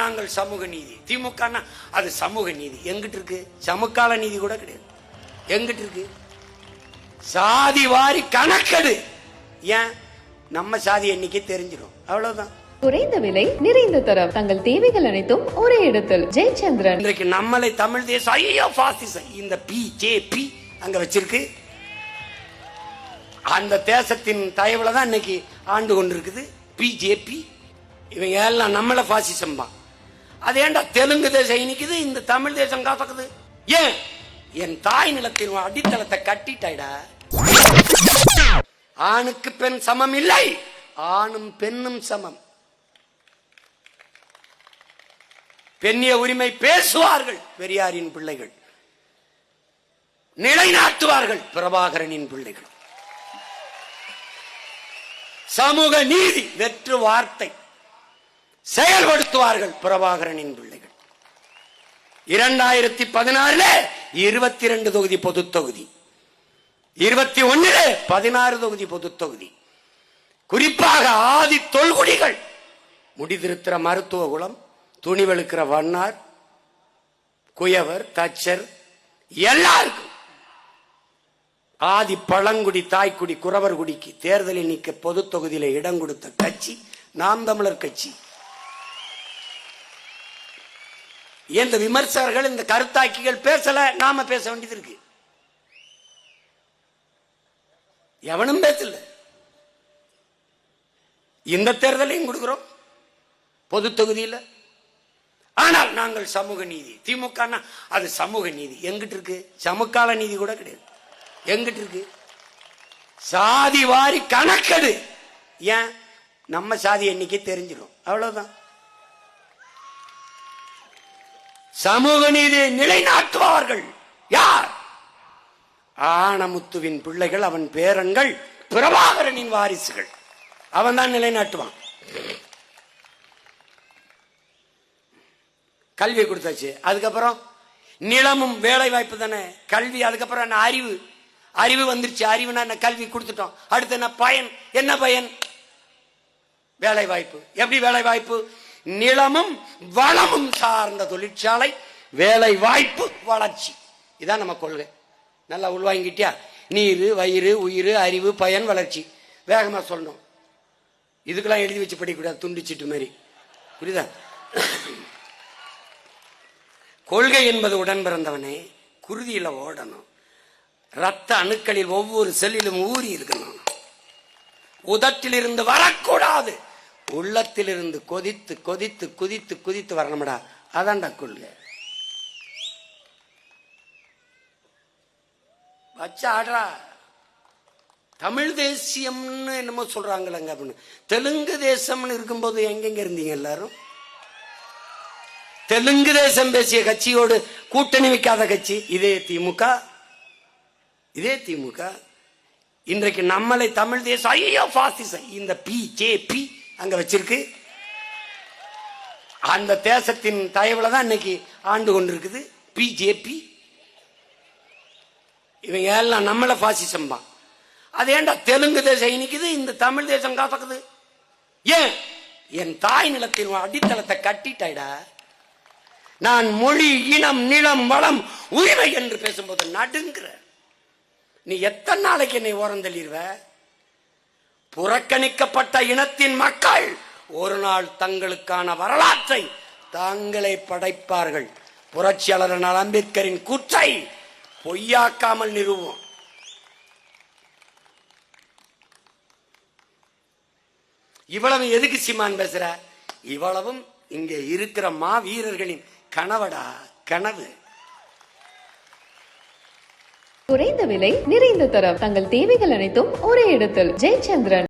நாங்கள் சமூக நீதி. திமுக அது சமூக நீதி எங்கிட்டு இருக்கு? சமகால நீதி கூட கிடையாது. எங்கிட்டு இருக்கு? சாதி வாரி கணக்கெடு. ஏன்? நம்ம சாதி எண்ணிக்கை தெரிஞ்சிடும், அவ்வளவுதான். குறைந்த விலை, நிறைந்த தரம், தங்கள் தேவைகள் அனைத்தும் ஒரே இடத்தில். ஜெயச்சந்திரன். இன்றைக்கு நம்மளை தமிழ் தேசம் ஐயோ பாசிசம் இந்த பிஜேபி அங்க வச்சிருக்கு. அந்த தேசத்தின் தயவுல தான் இன்னைக்கு ஆண்டு கொண்டிருக்குது பிஜேபி. இவங்க எல்லாம் நம்மள பாசிசம் தான். அது ஏண்டா தெலுங்கு தேசம் இனிக்குது, இந்த தமிழ் தேசம் காத்தக்குது? ஏன்? என் தாய் நிலத்தின் அடித்தளத்தை கட்டிட்டாய்டா. ஆணுக்கு பெண் சமம் இல்லை, ஆணும் பெண்ணும் சமம். பெண்ணிய உரிமை பேசுவார்கள் பெரியாரின் பிள்ளைகள், நிலைநாட்டுவார்கள் பிரபாகரனின் பிள்ளைகள். சமூக நீதி வெற்று வார்த்தை செயல்படுத்துவார்கள் பிரபாகரனின் பிள்ளைகள். 2016 22 தொகுதி பொது தொகுதி, 21 16 தொகுதி பொது தொகுதி. குறிப்பாக ஆதி தொல்குடிகள், முடிதிருத்திர மருத்துவ குலம், துணிவெழுக்கிற வண்ணார், குயவர், தச்சர், எல்லாருக்கும் ஆதி பழங்குடி தாய்க்குடி குறவர் குடிக்கு தேர்தலில் நிற்க பொது தொகுதியில இடம் கொடுத்த கட்சி நாம் தமிழர் கட்சி. இந்த விமர்சகர்கள், இந்த கருத்தாக்கிகள் பேசல, நாம பேச வேண்டியது இருக்கு. எவனும் பேசல. இந்த தேர்தலையும் கொடுக்கிறோம் பொது தொகுதியில். ஆனால் நாங்கள் சமூக நீதி. திமுக அது சமூக நீதி எங்கிட்டு இருக்கு? சமகால நீதி கூட கிடையாது. எங்கிட்டு இருக்கு? சாதி வாரி கணக்கெடு. ஏன்? நம்ம சாதி எண்ணிக்கை தெரிஞ்சிடும், அவ்வளவுதான். சமூக நீதியை நிலைநாட்டுவார்கள் யார்? ஆனமுத்துவின் பிள்ளைகள், அவன் பேரன்கள், பிரபாகரனின் வாரிசுகள். அவன் தான் நிலைநாட்டுவான். கல்வி கொடுத்தாச்சு, அதுக்கப்புறம் நிலமும் வேலை வாய்ப்பு தானே கல்வி. அதுக்கப்புறம் என்ன? அறிவு. அறிவு வந்துருச்சு. அறிவுனா என்ன? கல்வி கொடுத்துட்டோம். அடுத்து என்ன பயன்? என்ன பயன்? வேலை வாய்ப்பு. எப்படி வேலை வாய்ப்பு? நிலமும் வளமும் சார்ந்த தொழிற்சாலை, வேலை வாய்ப்பு, வளர்ச்சி. இதான் நம்ம கொள்கை. நல்லா உள்வாங்கிட்டியா? நீர், வயிறு, உயிர், அறிவு, பயன், வளர்ச்சி. வேகமா சொல்லணும். இதுக்கெல்லாம் எழுதி வச்சு படிக்கக்கூடாது, துண்டிச்சிட்டு மாதிரி. புரியுதா? கொள்கை என்பது உடன் பிறந்தவனே குருதியில ஓடணும். ரத்த அணுக்களில் ஒவ்வொரு செல்லிலும் ஊறி இருக்கணும். உதட்டில் இருந்து வரக்கூடாது, உள்ளத்தில் இருந்து கொதித்து கொதித்து குதித்து குதித்து வரணும்டா. அதான்டா கொள்கை. வச்ச ஆடுறா. தமிழ் தேசியம்னு என்னமோ சொல்றாங்களங்க அப்படின்னு. தெலுங்கு தேசம்னு இருக்கும்போது எங்கெங்க இருந்தீங்க எல்லாரும்? தெலுங்கு தேசம் பேசிய கட்சியோடு கூட்டணி வைக்காத கட்சி இதே திமுக. இதே திமுக இன்றைக்கு நம்மளை தமிழ் தேசம் ஐயோ பாசிசம் இந்த பிஜேபி அங்க வச்சிருக்கு. அந்த தேசத்தின் தயவுல தான் இன்னைக்கு ஆண்டு கொண்டிருக்குது பிஜேபி. இவங்க எல்லாம் நம்மள பாசிசம் தான். அது ஏண்டா தெலுங்கு தேசம் இனிக்குது, இந்த தமிழ் தேசம் காத்தக்குது? ஏன்? என் தாய் நிலத்தின் அடித்தளத்தை கட்டிட்டாய்டா. நான் மொழி, இனம், நிலம், வளம், உரிமை என்று பேசும்போது நடுங்கிற. நீ எத்தனை நாளைக்கு என்னை ஓரம் தள்ளிடுவ? புறக்கணிக்கப்பட்ட இனத்தின் மக்கள் ஒரு நாள் தங்களுக்கான வரலாற்றை தாங்களே படைப்பார்கள். புரட்சியாளர் அம்பேத்கரின் கூற்றை பொய்யாக்காமல் நிறுவோம். இவ்வளவு எதுக்கு சீமான் பேசுற? இவ்வளவும் இங்கே இருக்கிற மாவீரர்களின் கனவடா, கனவு. குறைந்த விலை, நிறைந்த தரம், தங்கள் தேவைகள் அனைத்தும் ஒரே இடத்தில். ஜெயச்சந்திரன்.